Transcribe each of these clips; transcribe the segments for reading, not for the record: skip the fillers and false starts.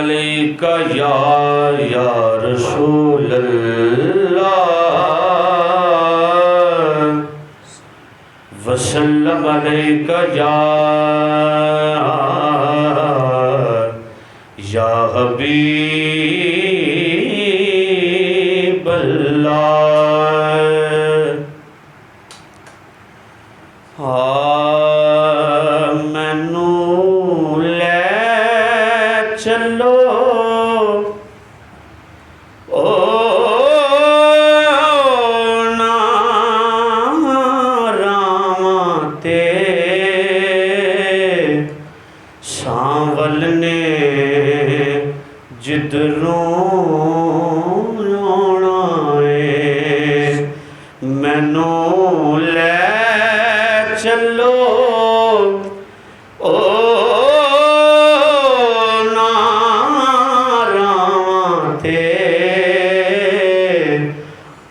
علیکہ یا رسول اللہ وسلم علیکہ یا حبیب اللہ مینوں لے چلو سانول نے جدروں آنا ہے مینوں لے چلو ناراں تے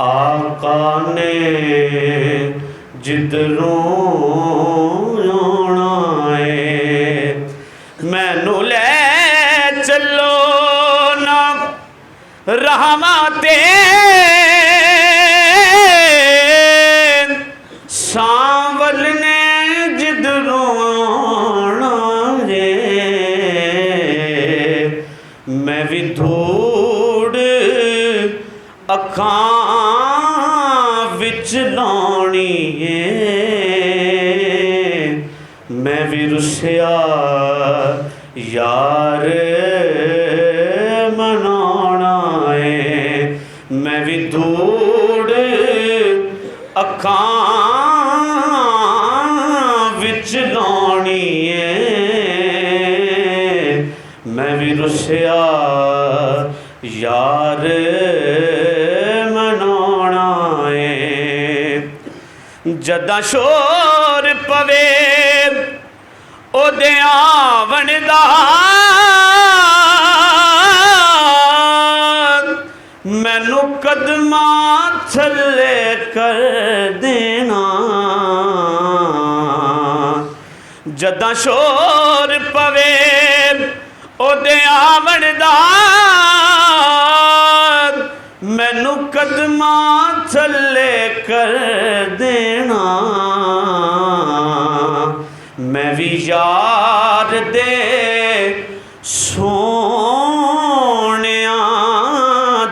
آقا نے جدروں آنا ہے مینوں لے چلو نا رحماں تے سانول نے جدروں آنا ہے میں بھی دھوڑ اکھاں وچ لانی ہے میں بھی رسیا یار منانا ہے میں بھی دھوڑ اکھاں وچ لانی ہے میں بھی رسیا یار منانا ہے جداں شور پوے او دے آون دا مینوں قدماں تھلے کر دینا جداں شور پوے او دے آون دا مینوں قدماں تھلے کر دینا میں بھی یار دے سونیاں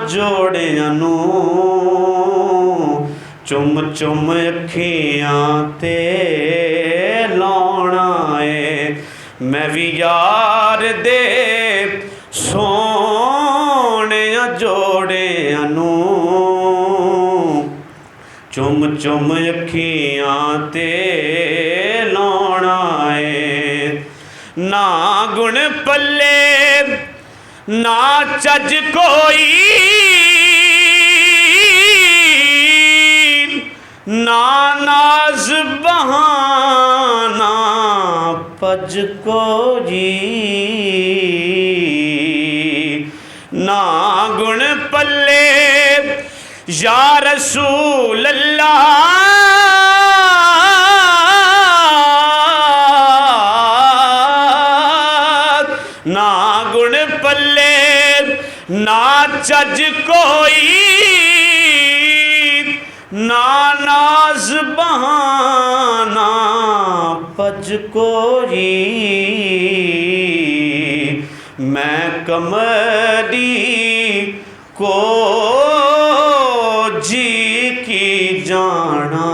جوڑیاں نوں چم چم اکھیاں تے لانا ہے میں بھی یار دے سونیاں جوڑیاں نوں چم چم اکھیاں تے لانا ہے نہ گن پلے نہ چج کوئی نہ ناز بہانہ پج کوئی نہ گن پلے یا رسول اللہ نہ گن پلے نہ چج کوئی نہ ناز بہانہ پج کوئی میں کملی کو جی کی جانا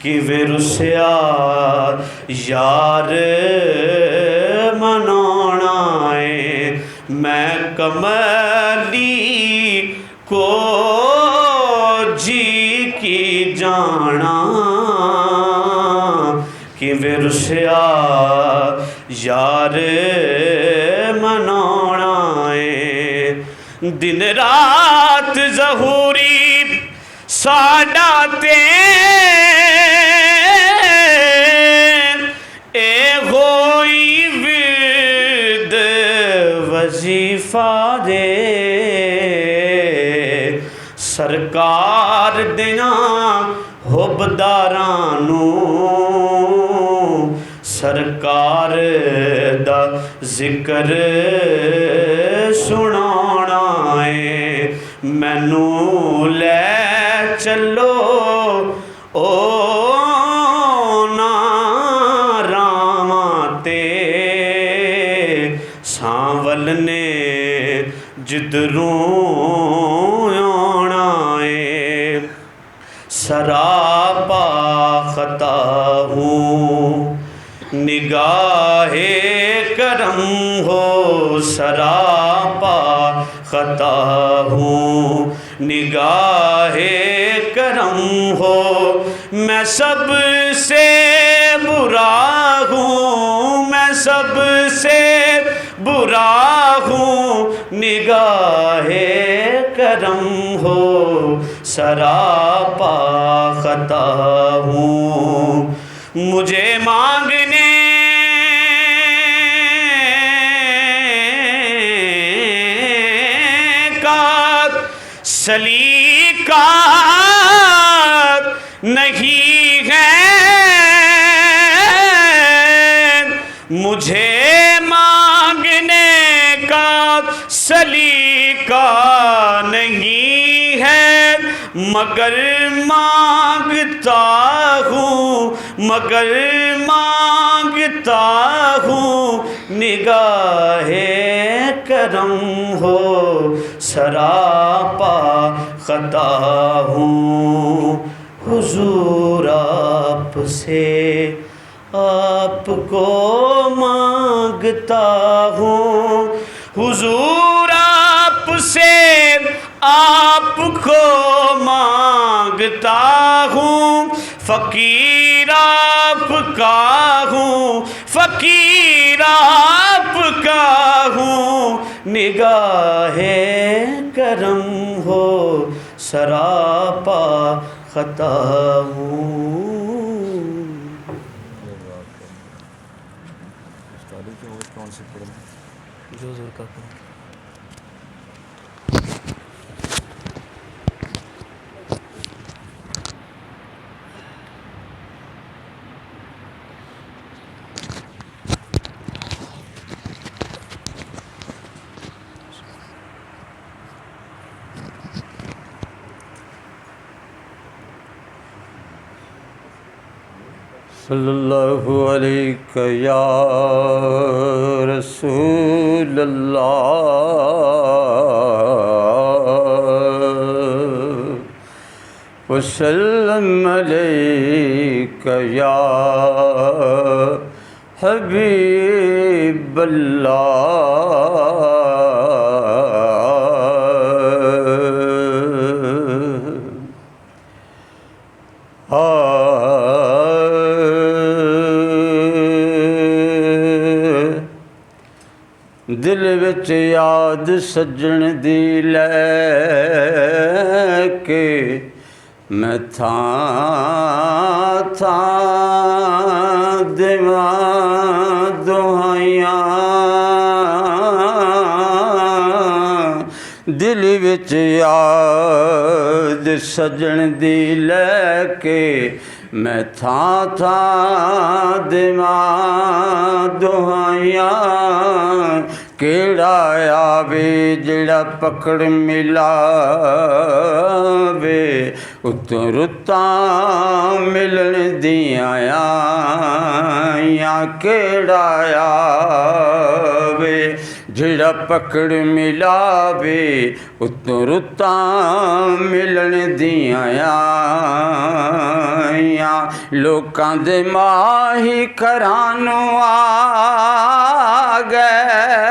کہ رسیا یار منانا ہے میں کملی کو جی کی جانا کہ رسیا یار منانا ہے دن رات ظہوری ساڈا تے اے ہوئی ورد وظیفہ دے سرکار دیاں حبداراں نوں سرکار دا ذکر سنانا ہے مینو لے چلو او راواں تے سانول نے جدروں آنا ہے سراپا خطا ہوں نگاہ کرم ہو سراپا خطا ہوں نگاہ کرم ہو میں سب سے برا ہوں میں سب سے برا ہوں نگاہ کرم ہو سراپا خطا ہوں مجھے مانگنے کا سلیقہ نہیں ہے مجھے مانگنے کا سلیقہ نہیں ہے مگر مانگتا ہوں نگاہ کرم ہو سراپا خطا ہوں حضور آپ سے آپ کو مانگتا ہوں حضور آپ سے آپ کو مانگتا ہوں فقیر آپ کا ہوں فقیر آپ کا ہوں نگاہ کرم ہو سراپا خطا ہوں جو حضور کا صلی اللہ علیہ یا رسول اللہ وسلم علیک یا حبیب دل وچ یاد سجن دی لے کے میں تھاں دیواں دعائیاں دل وچ یاد سجن دی لے کے میں تھاں دیواں دعائیاں کیڑا آوے جڑا پکڑ ملاوے اتوں رتاں ملن دیاں آیاں کیڑا آوے جڑا پکڑ ملاوے اتوں رتاں ملن دیاں آیاں لوکاں دے ماہی کرانوں آ گئے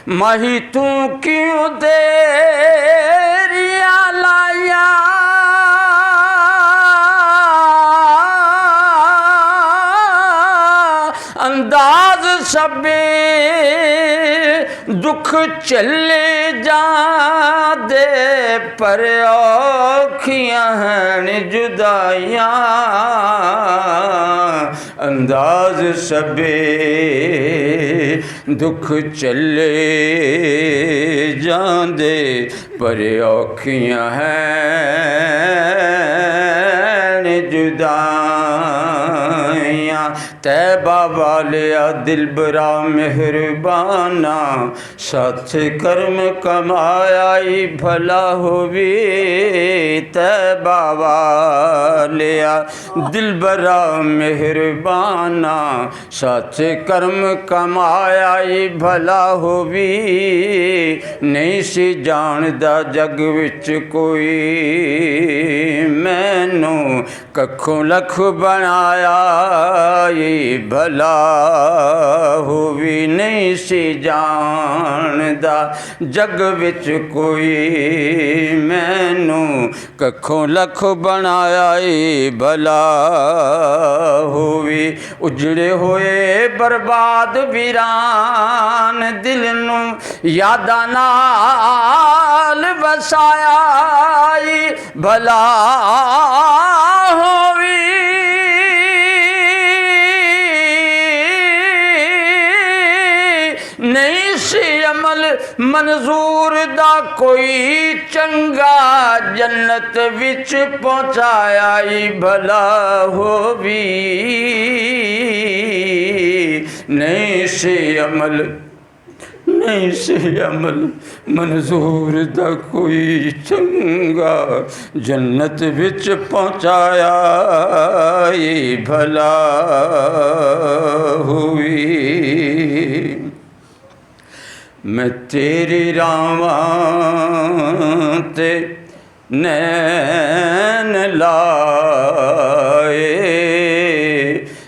ماہی تو کیوں دیریاں لائیاں انداز سبے دکھ چلے جان دے پر اوکھیاں ہیں جدائیاں انداز سبے دکھ چلے جان دے پر اوکھیاں ہیں جدائیاں ਤੈਬਾ ਵਾਲਿਆ ਦਿਲਬਰਾ ਮਿਹਰਬਾਨਾ, ਸੱਚ ਕਰਮ ਕਮਾਇਆ ਈ ਭਲਾ ਹੋਵੇ। ਤੈਬਾ ਵਾਲਿਆ ਦਿਲਬਰਾ ਮਿਹਰਬਾਨਾ, ਸੱਚ ਕਰਮ ਕਮਾਇਆ ਈ ਭਲਾ ਹੋਵੇ। ਨਹੀਂ ਸੀ ਜਾਣਦਾ ਜਗ ਵਿੱਚ ਕੋਈ, ਮੈਨੂੰ ਕੱਖੋਂ ਲੱਖ ਬਣਾਇਆ ਈ ਭਲਾ ਹੋਵੇ। ਨਹੀਂ ਸੀ ਜਾਣਦਾ ਜਗ ਵਿੱਚ ਕੋਈ, ਮੈਨੂੰ ਕੱਖੋਂ ਲੱਖ ਬਣਾਇਆ ਈ ਭਲਾ ਹੋਵੇ। ਉਜੜੇ ਹੋਏ ਬਰਬਾਦ ਵੀਰਾਨ ਦਿਲ ਨੂੰ ਯਾਦਾਂ ਨਾਲ ਵਸਾਇਆ ਈ ਭਲਾ ਹੋਵੇ। ਨਹੀਂ ਸੀ ਅਮਲ ਮਨਜ਼ੂਰ ਦਾ ਕੋਈ ਚੰਗਾ, ਜੰਨਤ ਵਿੱਚ ਪਹੁੰਚਾਇਆ ਈ ਭਲਾ ਹੋਵੇ। ਨਹੀਂ ਸੀ ਅਮਲ ਮਨਜ਼ੂਰ ਦਾ ਕੋਈ ਚੰਗਾ, ਜੰਨਤ ਵਿੱਚ ਪਹੁੰਚਾਇਆ ਈ ਭਲਾ ਹੋਵੇ। ਮੈਂ ਤੇਰੀ ਰਾਵਾਂ ਤੇ ਨੈਣ ਲਾਏ,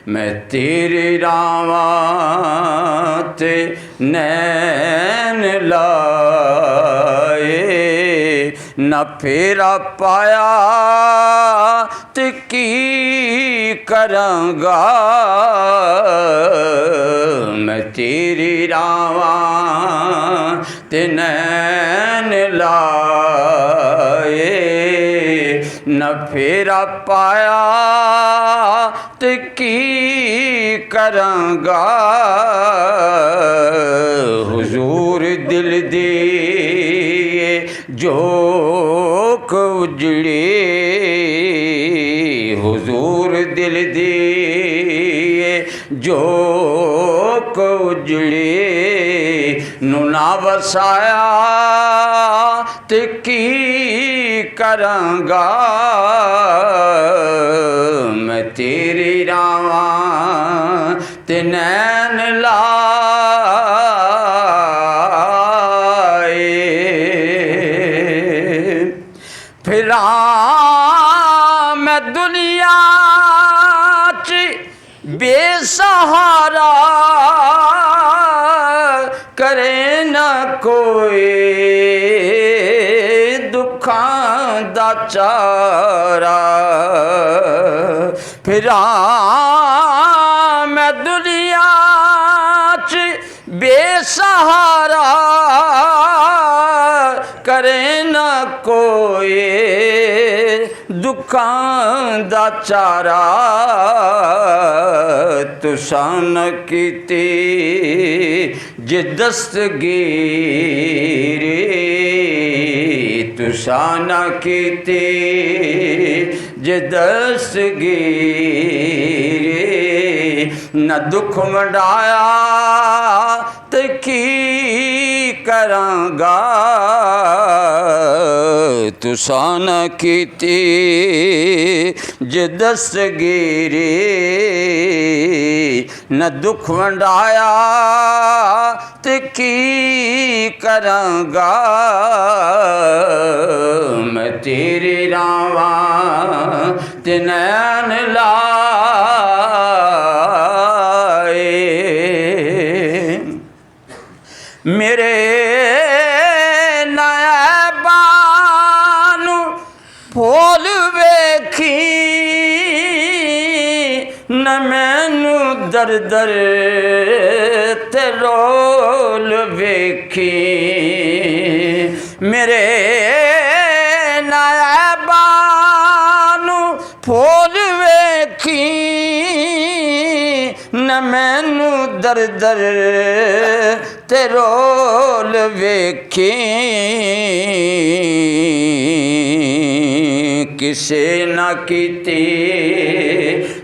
ਮੈਂ ਤੇਰੀ ਰਾਵਾਂ ਤੇ ਨੈਣ ਲਾਏ। ਨਾ ਫੇਰਾ ਪਾਇਆ ਤੇ ਕੀ ਕਰਾਂਗਾ, ਮੈਂ ਤੇਰੀ ਰਾਵਾਂ ਤੇ ਨੈਣ ਲਾਏ। ਨਾ ਫੇਰਾ ਪਾਇਆ ਤੇ ਕੀ ਕਰਾਂਗਾ, ਹੁਜ਼ੂਰ ਦਿਲ ਦੀ ਜੋਕ ਉਜੜੀ, ਹੁਜ਼ੂਰ ਦਿਲ ਦੀ ਜੋਕ ਉਜੜੀ। ਨੂੰ ਨਾ ਵਸਾਇਆ ਤੇ ਕੀ ਕਰਾਂਗਾ, ਮੈਂ ਤੇਰੀ ਰਾਵਾਂ ਤੇ ਨੈਣ ਲਾਏ। ਫਿਰਾਂ ਮੈਂ ਦੁਨੀਆ 'ਚ ਬੇਸਹਾਰਾ, ਕਰੇ ਨਾ ਕੋਈ ਦੁੱਖਾਂ ਦਾ ਚਾਰਾ। ਫਿਰਾਂ ਮੈਂ ਦੁਨੀਆ 'ਚ ਬੇਸਹਾਰਾ, ਕਰੇ ਨਾ ਕੋਈ ਦੁੱਖਾਂ ਦਾ ਚਾਰਾ। ਤੁਸਾਂ ਨ ਕੀਤੀ ਜੇ ਦਸਤਗੀਰੀ, ਤੁਸਾਂ ਨ ਕੀਤੀ ਜੇ ਦਸਤਗੀਰੀ। ਨਾ ਦੁੱਖ ਵੰਡਾਇਆ ਤੇ ਕੀ ਕਰਾਂਗਾ, ਤੁਸਾਂ ਨ ਕੀਤੀ ਜੇ ਦਸਤਗੀਰੀ। ਨਾ ਦੁੱਖ ਵੰਡਾਇਆ ਤੇ ਕੀ ਕਰਾਂਗਾ, ਮੈਂ ਤੇਰੀ ਰਾਵਾਂ ਤੇ ਨੈਣ ਲਾਏ। ਮੇਰੇ ਨਾਇਬਾਂ ਨੂੰ ਫੋਲ ਵੇਖੀ, ਨਾ ਮੈਨੂੰ ਦਰ ਦਰ ਤੇ ਰੋਲ ਵੇਖੀ। ਮੇਰੇ ਨਾਇਬਾਂ ਨੂੰ ਫੋਲ ਵੇਖੀ, ਨਾ ਮੈਨੂੰ ਦਰ ਦਰ ਤੇ ਰੋਲ ਵੇਖੀ। ਕਿਸੇ ਨਾ ਕੀਤੀ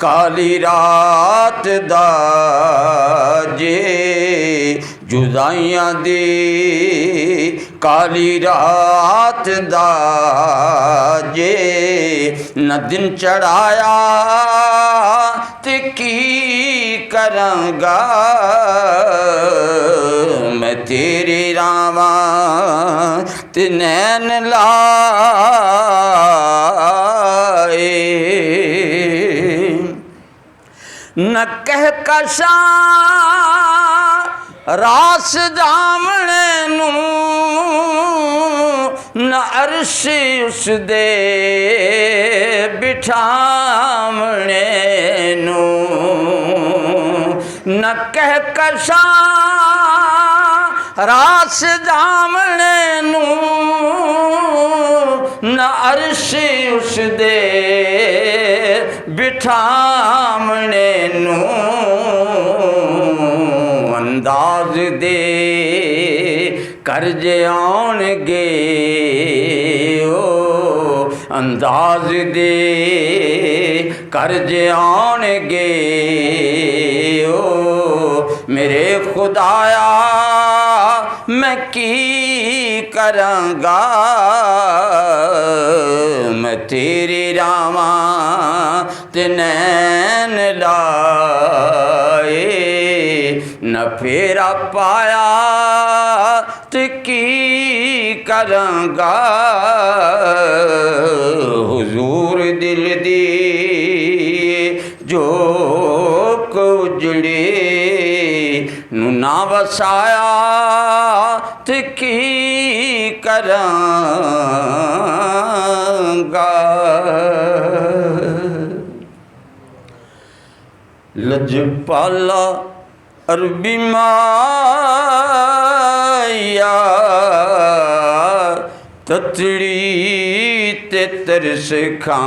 کالی رات دا جے جدائیاں دی کالی رات دا جے نہ دن چڑھایا تے کی کراں گا میں تیرے راواں تے نین لائے نہ کہکشاں راس دامنے نوں نہ عرش اس دے بٹھامنے نوں نہ کہکشاں راس دامنے نوں نہ عرش اس دے بٹھامنے نوں انداز دے کرج آن گے او انداز دے کرج آن گے او میرے خدایا میں کی کراں گا میں تیری راواں تے نین لائے نہ پھیرا پایا تے کی کراں گا حضور دل دی جو اجڑے نو نہ وسایا تے کی کراں گا لجپالا عربی مایا تتڑی تے ترس کھامی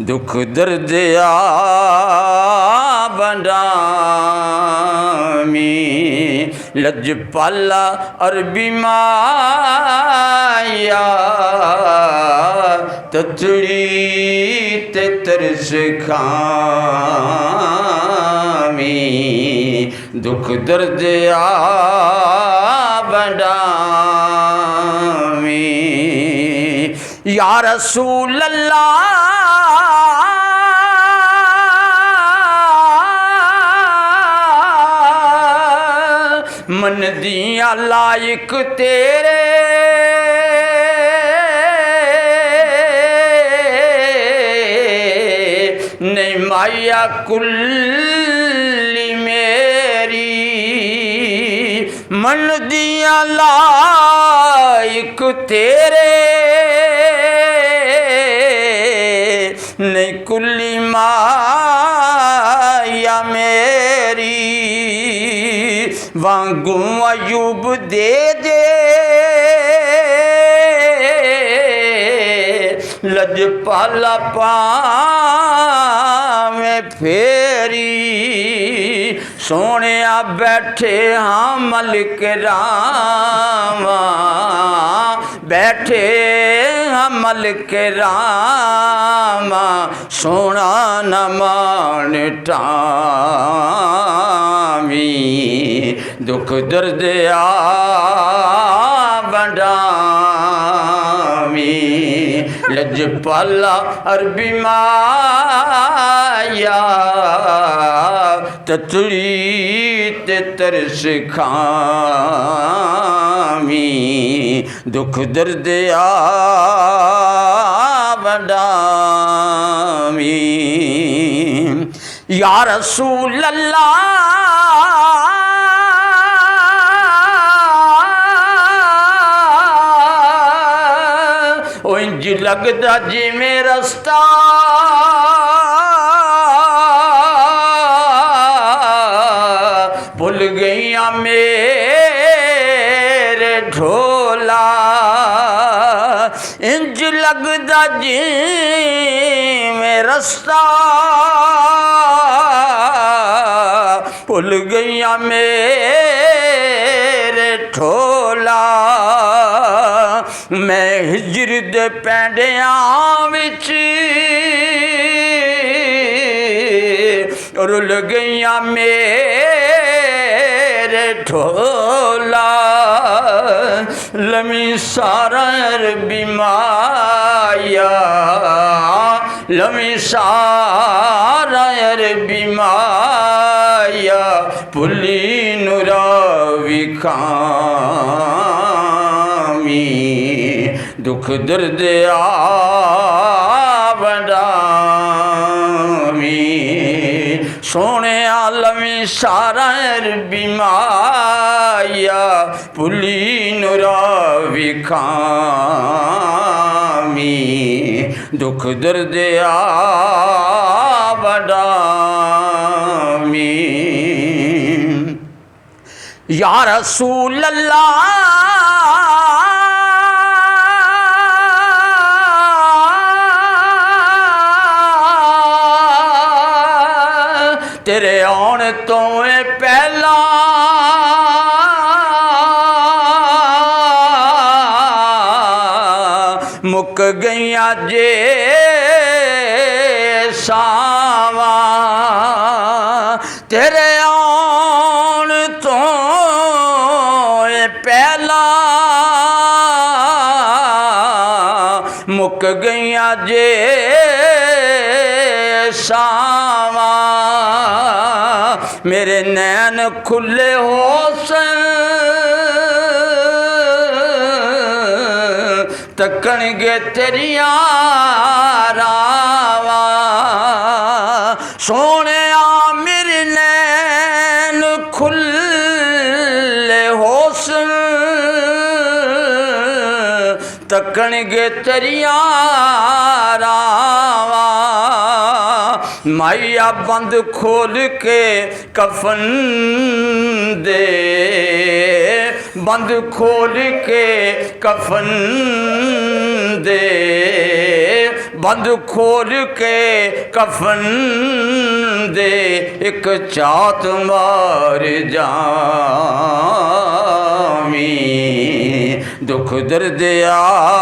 دکھ درد آ بنامی لجپالا عربی مایا تتڑی تے ترس کھامی دکھ درد آ بنامی یا رسول اللہ من دیاں لائق تیرے نہیں مایا کلی میری من دیاں لائق تیرے نہیں کلی مایا میری وانگوں ایوب دے دے لجپالا پاویں پھیری سونے بیٹھے ہاں ملک راواں بیٹھے ہاں ملک راواں سونا نہ مان ٹامی دکھ درد آ بنامی لجپالا عربی مایا تتڑی تے ترس کھامی دکھ درد آ بنامی یا رسول اللہ انج لگدا جی میں رستہ بھول گئیاں میرے ڈھولا انج لگدا جی میں رستہ بھول گئیاں میرے ڈھولا میں ہجر دے پینڈیاں وچ رل گئیاں میرے ڈھولا لمی سارا عربی مایا لمی سارا عربی مایا پلی نراوی کامی دکھ درد آوڈامی سونے عالمی سارا عربی مایا پلی نراوی کامی دکھ درد آوڈامی یا رسول اللہ تیرے آن تو پہلا مک گئیاں جے ساواں تیرے آن تو پہلا مک گئیاں جے ساواں میرے نین کھلے ہو سن تکن گے تیریاں راواں سونے میرے نین کھلے ہو سن تکن گے تیریاں راواں مائیا بند کھول کے کفن دے بند کھول کے کفن دے بند کھول کے کفن دے ایک چات مار جامی دکھ درد آوڈامی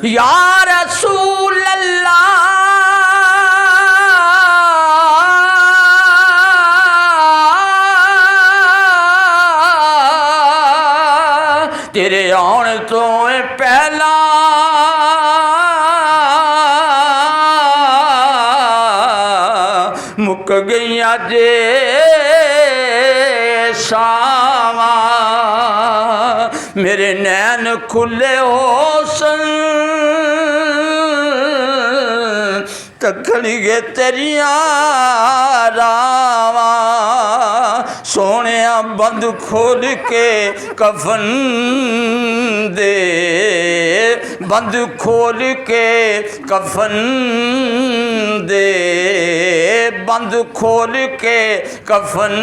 یا رسول اللہ تیرے آن تو پہلا مک گئیاں جے ساواں میرے نین کھلے ہو سن تکن گے تیریاں راواں سونے بند کھول کے کفن دے بند کھول کے کفن دے بند کھول کے کفن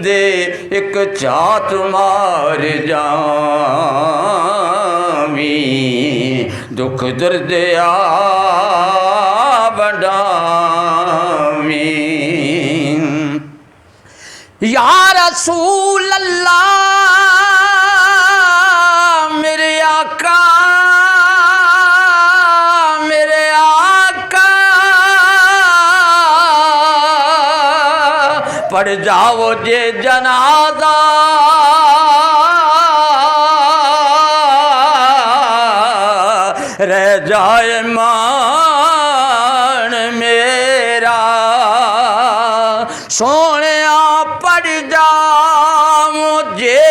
دے ایک چات مار جامی دکھ درد آوڈامی یا رسول اللہ میرے آقا میرے آقا پڑھ جاؤ جے جنازہ رہ جائے مان میرا سونے پڑھ جا مجھے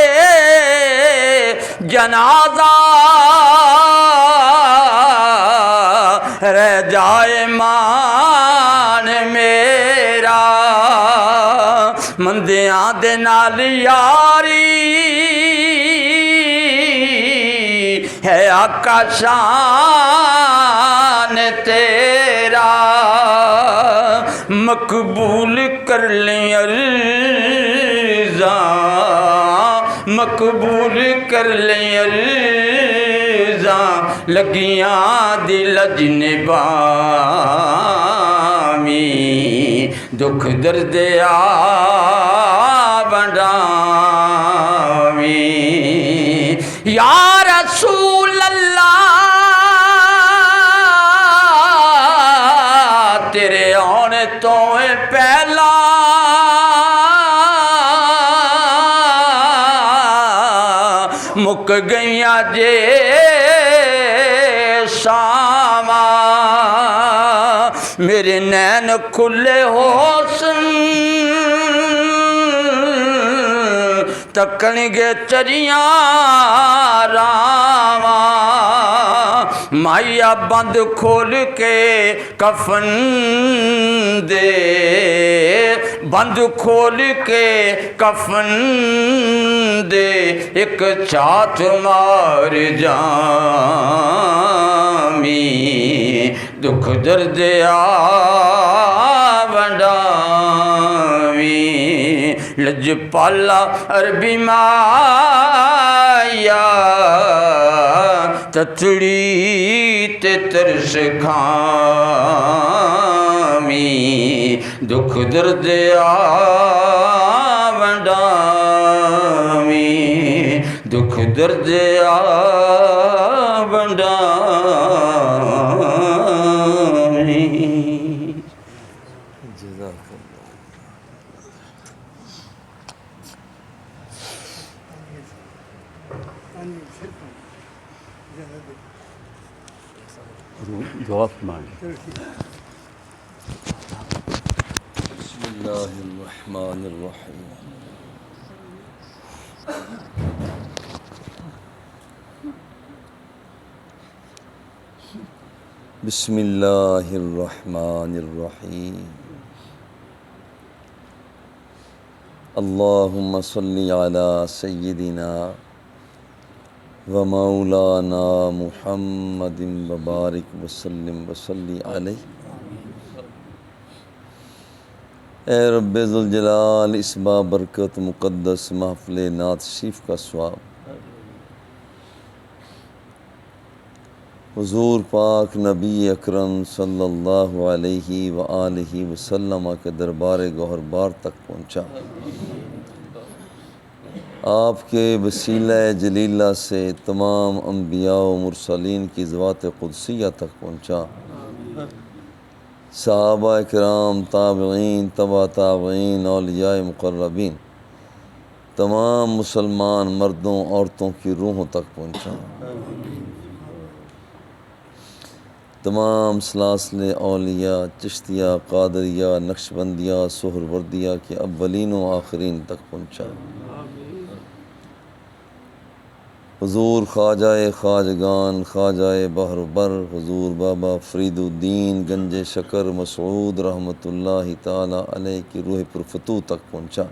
جنازہ رہ جائے مان میرا مندیاں دے نال یاری ہے آقا شان تیرا مقبول کر لیں عرضاں مقبول کر لیں عرضاں لگیاں دل جنبامی دکھ درد آوڈامی ونڈاویں یا رسول اللہ تیرے آنے تو پہلا مک گئیاں جے ساواں میرے نین کھلے حسن تکن گے چریاں راواں مائیا بند کھول کے کفن دے بند کھول کے کفن دے ایک چاٹ مار جامی دکھ درد ونڈاویں لج پالا عربی مایا تتڑی تے ترس کھامی دکھ درد ونڈاویں دکھ درد ونڈاویں جواب مان بسم اللہ الرحمن الرحیم بسم اللہ الرحمن الرحیم اللہم صلی علی سیدنا و مولانا محمد وبارک وسلم وصلی علیہ اے رب ذوالجلال اس بابرکت مقدس محفل نعت شریف کا ثواب حضور پاک نبی اکرم صلی اللہ علیہ وآلہ وسلم کے دربار گوہر بار تک پہنچا آپ کے وسیلہ جلیلہ سے تمام انبیاء و مرسلین کی ذوات قدسیہ تک پہنچا صحابہ کرام تابعین تبع تابعین اولیاء مقربین تمام مسلمان مردوں عورتوں کی روحوں تک پہنچا تمام سلاسل اولیاء چشتیہ قادریہ نقشبندیہ سہروردیہ کے اولین و آخرین تک پہنچا حضور خواجہ خواجگان خواجہ بحر بر حضور بابا فرید الدین گنج شکر مسعود رحمۃ اللہ تعالی علیہ کی روح پرفتوح تک پہنچا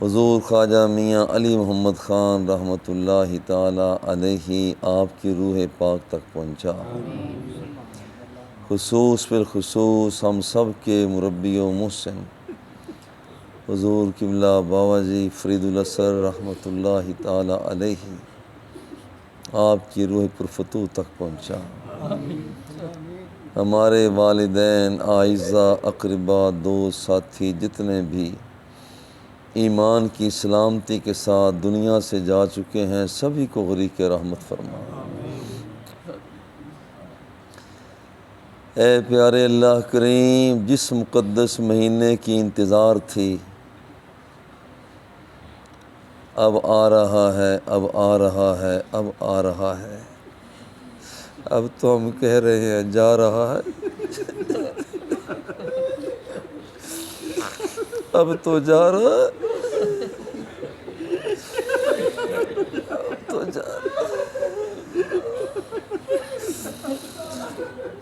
حضور خواجہ میاں علی محمد خان رحمۃ اللہ تعالی علیہ آپ کی روح پاک تک پہنچا خصوص بالخصوص ہم سب کے مربی و محسن حضور قبلہ بابا جی فرید الاسر رحمۃ اللہ تعالی علیہ آپ کی روح پرفتوح تک پہنچا ہمارے والدین اعزاء اقربا دوست ساتھی جتنے بھی ایمان کی سلامتی کے ساتھ دنیا سے جا چکے ہیں سبھی کو غریق رحمت فرما اے پیارے اللہ کریم جس مقدس مہینے کی انتظار تھی اب آ رہا ہے اب آ رہا ہے اب آ رہا ہے اب تو ہم کہہ رہے ہیں جا رہا ہے اب تو جا رہا ہے اب تو جا رہا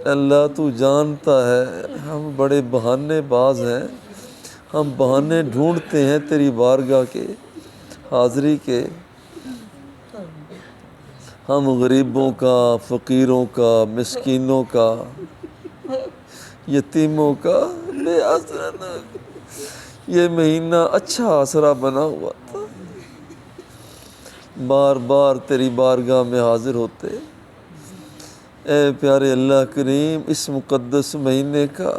اللہ تو جانتا ہے ہم بڑے بہانے باز ہیں ہم بہانے ڈھونڈتے ہیں تیری بارگاہ کے حاضری کے ہم غریبوں کا فقیروں کا مسکینوں کا یتیموں کا بے آسرا یہ مہینہ اچھا آسرا بنا ہوا تھا بار بار تیری بارگاہ میں حاضر ہوتے اے پیارے اللہ کریم اس مقدس مہینے کا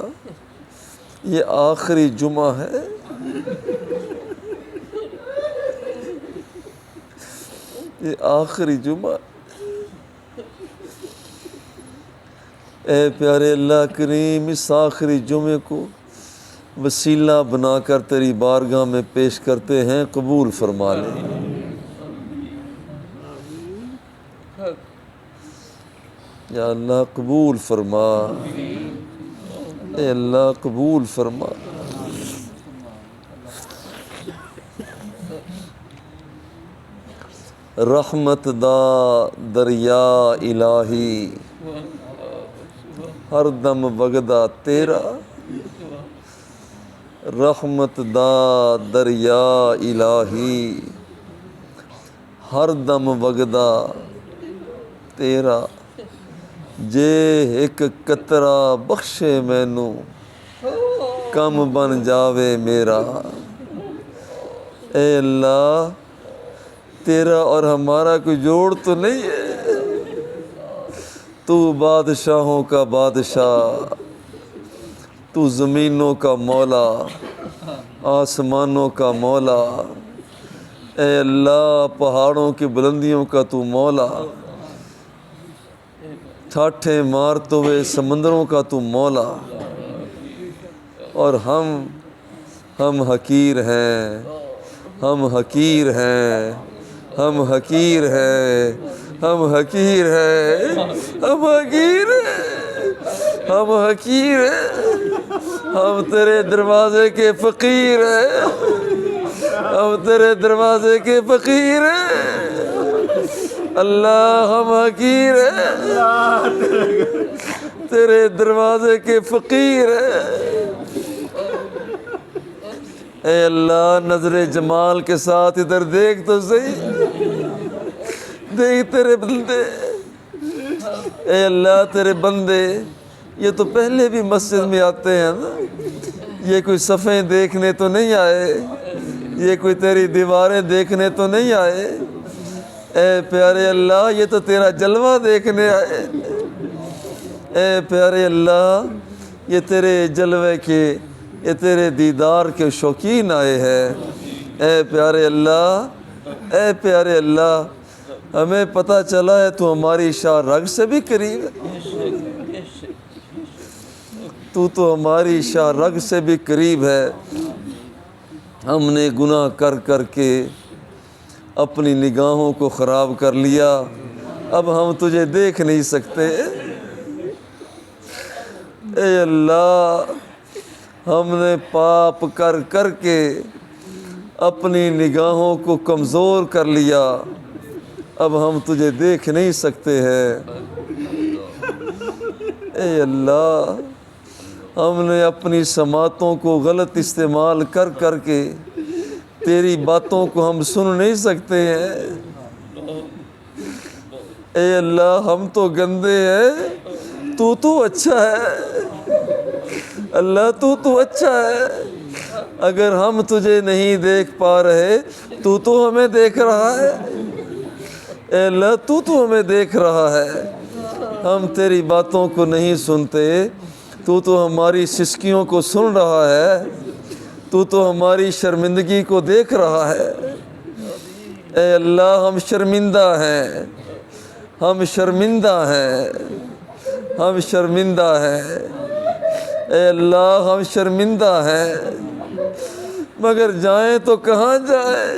یہ آخری جمعہ ہے یہ آخری جمعہ، اے پیارے اللہ کریم اس آخری جمعے کو وسیلہ بنا کر تیری بارگاہ میں پیش کرتے ہیں، قبول فرما لے۔ یا اللہ قبول فرما، اے اللہ قبول فرما۔ رحمت دا دریا الہی ہر دم وگدا تیرا، رحمت دا دریا الہی ہر دم وگدا تیرا، جے ایک قطرہ بخشے مینوں کم بن جاوے میرا۔ اے اللہ تیرا اور ہمارا کوئی جوڑ تو نہیں ہے، تو بادشاہوں کا بادشاہ، تو زمینوں کا مولا، آسمانوں کا مولا۔ اے اللہ پہاڑوں کی بلندیوں کا تو مولا، ٹھاٹھیں مارتے ہوئے سمندروں کا تو مولا، اور ہم حقیر ہیں، ہم حقیر ہیں، ہم حقیر ہیں، ہم حقیر ہیں، ہم حقیر ہیں، ہم حقیر ہیں، ہم تیرے دروازے کے فقیر ہیں، ہم تیرے دروازے کے فقیر ہیں، اللہ ہم حقیر ہیں، تیرے دروازے کے فقیر ہیں۔ اے اللہ نظر جمال کے ساتھ ادھر دیکھ تو صحیح، دیکھ تیرے بندے، اے اللہ تیرے بندے یہ تو پہلے بھی مسجد میں آتے ہیں نا، یہ کوئی صفیں دیکھنے تو نہیں آئے، یہ کوئی تیری دیواریں دیکھنے تو نہیں آئے، اے پیارے اللہ یہ تو تیرا جلوہ دیکھنے آئے، اے پیارے اللہ یہ تیرے جلوے کے، یہ تیرے دیدار کے شوقین آئے ہیں۔ اے پیارے اللہ، اے پیارے اللہ ہمیں پتہ چلا ہے تو ہماری شاہ رگ سے بھی قریب ہے، تو ہماری شاہ رگ سے بھی قریب ہے۔ ہم نے گناہ کر کر کے اپنی نگاہوں کو خراب کر لیا، اب ہم تجھے دیکھ نہیں سکتے۔ اے اللہ ہم نے پاپ کر کر کے اپنی نگاہوں کو کمزور کر لیا، اب ہم تجھے دیکھ نہیں سکتے ہیں۔ اے اللہ ہم نے اپنی سماعتوں کو غلط استعمال کر کر کے تیری باتوں کو ہم سن نہیں سکتے ہیں۔ اے اللہ ہم تو گندے ہیں، تو اچھا ہے، اللہ تو اچھا ہے، اگر ہم تجھے نہیں دیکھ پا رہے تو ہمیں دیکھ رہا ہے، اے اللہ تو ہمیں دیکھ رہا ہے، ہم تیری باتوں کو نہیں سنتے، تو ہماری سسکیوں کو سن رہا ہے، تو ہماری شرمندگی کو دیکھ رہا ہے۔ اے اللہ ہم شرمندہ ہیں، ہم شرمندہ ہیں، ہم شرمندہ ہیں، اے اللہ ہم شرمندہ ہیں، مگر جائیں تو کہاں جائیں،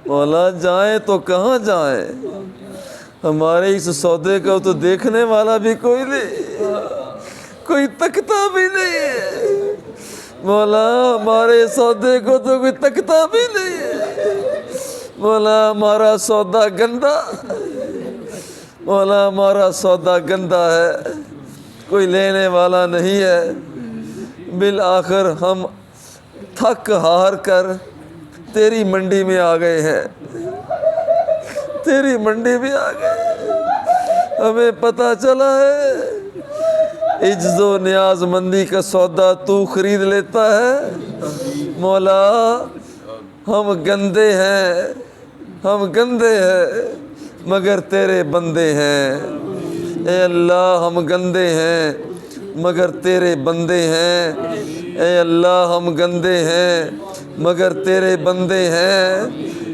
مولا جائیں تو کہاں جائیں، ہمارے اس سودے کو تو دیکھنے والا بھی کوئی نہیں، کوئی تکتا بھی نہیں ہے، مولا ہمارے سودے کو تو کوئی تکتا بھی نہیں ہے، مولا ہمارا سودا گندا، مولا ہمارا سودا گندا ہے، کوئی لینے والا نہیں ہے۔ بالآخر ہم تھک ہار کر تیری منڈی میں آ گئے ہیں، تیری منڈی میں آ گئے، ہمیں پتہ چلا ہے عجز و نیاز مندی کا سودا تو خرید لیتا ہے۔ مولا ہم گندے ہیں، ہم گندے ہیں مگر تیرے بندے ہیں، اے اللہ ہم گندے ہیں مگر تیرے بندے ہیں، اے اللہ ہم گندے ہیں مگر تیرے بندے ہیں،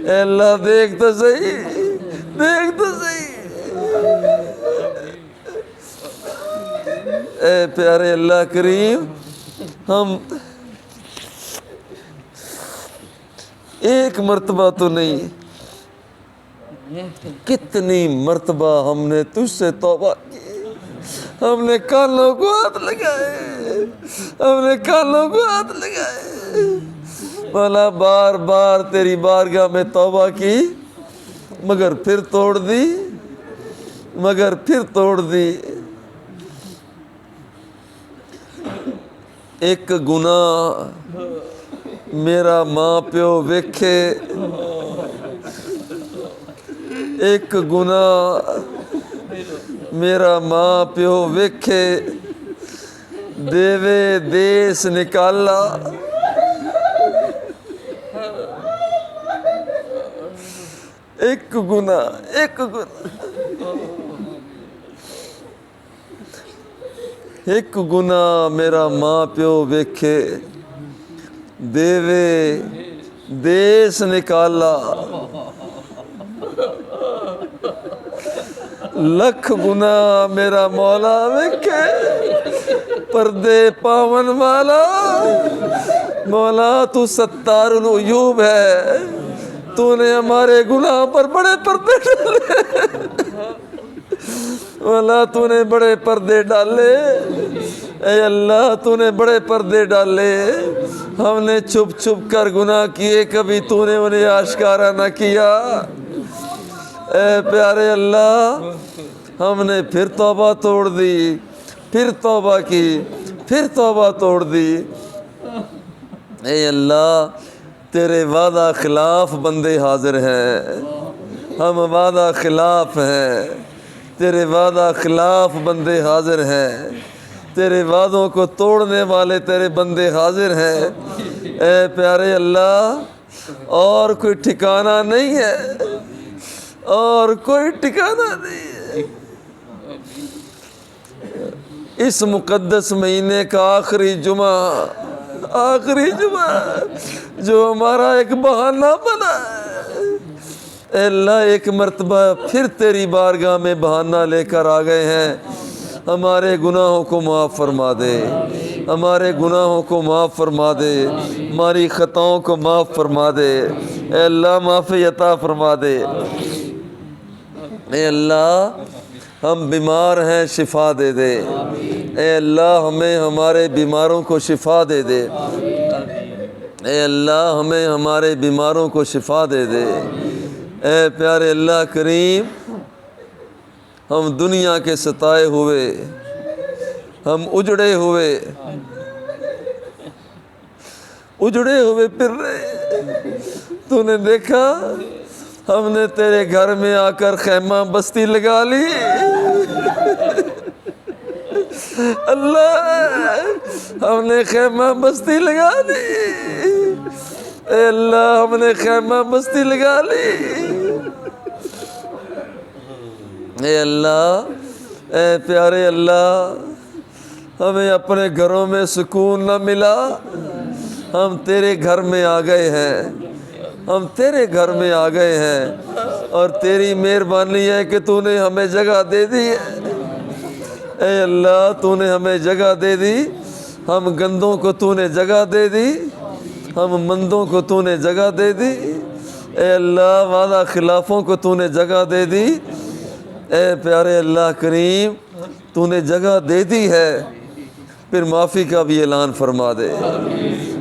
اے اللہ دیکھ تو صحیح، دیکھ تو صحیح۔ اے پیارے اللہ کریم، ہم ایک مرتبہ تو نہیں، کتنی مرتبہ ہم نے تجھ سے توبہ کی، ہم نے کانوں کو ہاتھ لگائے، ہم نے کانوں کو ہاتھ لگائے، مولا بار بار تیری بارگاہ میں توبہ کی، مگر پھر توڑ دی، مگر پھر توڑ دی۔ ایک گناہ میرا ماں پیو ویکھے، ایک گناہ میرا ماں پیو ویکھے، دیوے دیس نکالا، ایک گناہ، ایک گناہ، ایک گناہ میرا ماں پیو ویکھے، دیوے دیس نکالا، لکھ گناہ میرا مولا ویکھے، پردے پاون والا، مولا تو ستار العیوب ہے، تو نے ہمارے گناہ پر بڑے پردے ڈالے، مولا تو نے بڑے پردے ڈالے، اے اللہ تو نے بڑے پردے ڈالے، ہم نے چھپ چھپ کر گناہ کیے، کبھی تو نے انہیں آشکارا نہ کیا، اے پیارے اللہ ہم نے پھر توبہ توڑ دی، پھر توبہ کی، پھر توبہ توڑ دی، اے اللہ تیرے وعدہ خلاف بندے حاضر ہیں، ہم وعدہ خلاف ہیں، تیرے وعدہ خلاف بندے حاضر ہیں، تیرے وعدوں کو توڑنے والے تیرے بندے حاضر ہیں، اے پیارے اللہ اور کوئی ٹھکانہ نہیں ہے، اور کوئی ٹھکانہ نہیں ہے۔ اس مقدس مہینے کا آخری جمعہ، آخری جمعہ جو ہمارا ایک بہانہ بنا ہے، اے اللہ ایک مرتبہ پھر تیری بارگاہ میں بہانہ لے کر آ گئے ہیں، ہمارے گناہوں کو معاف فرما دے، ہمارے گناہوں کو معاف فرما دے، ہماری خطاؤں کو معاف فرما دے، اے اللہ معافی عطا فرما دے، اے اللہ ہم بیمار ہیں شفا دے دے، اے اللہ ہمیں ہمارے بیماروں کو شفا دے دے، اے اللہ ہمیں ہمارے بیماروں کو شفا دے دے، اے پیارے اللہ کریم ہم دنیا کے ستائے ہوئے، ہم اجڑے ہوئے پھر رہے، تو نے دیکھا ہم نے تیرے گھر میں آ کر خیمہ بستی لگا لی، اللہ ہم نے خیمہ بستی لگا لی، اے اللہ ہم نے خیمہ بستی لگا لی، اے اللہ اے پیارے اللہ ہمیں اپنے گھروں میں سکون نہ ملا، ہم تیرے گھر میں آ گئے ہیں، ہم تیرے گھر میں آ گئے ہیں، اور تیری مہربانی ہے کہ تو نے ہمیں جگہ دے دی ہے، اے اللہ تو نے ہمیں جگہ دے دی، ہم گندوں کو تو نے جگہ دے دی، ہم مندوں کو تو نے جگہ دے دی، اے اللہ وعدہ خلافوں کو تو نے جگہ دے دی، اے پیارے اللہ کریم تو نے جگہ دے دی ہے، پھر معافی کا بھی اعلان فرما دے،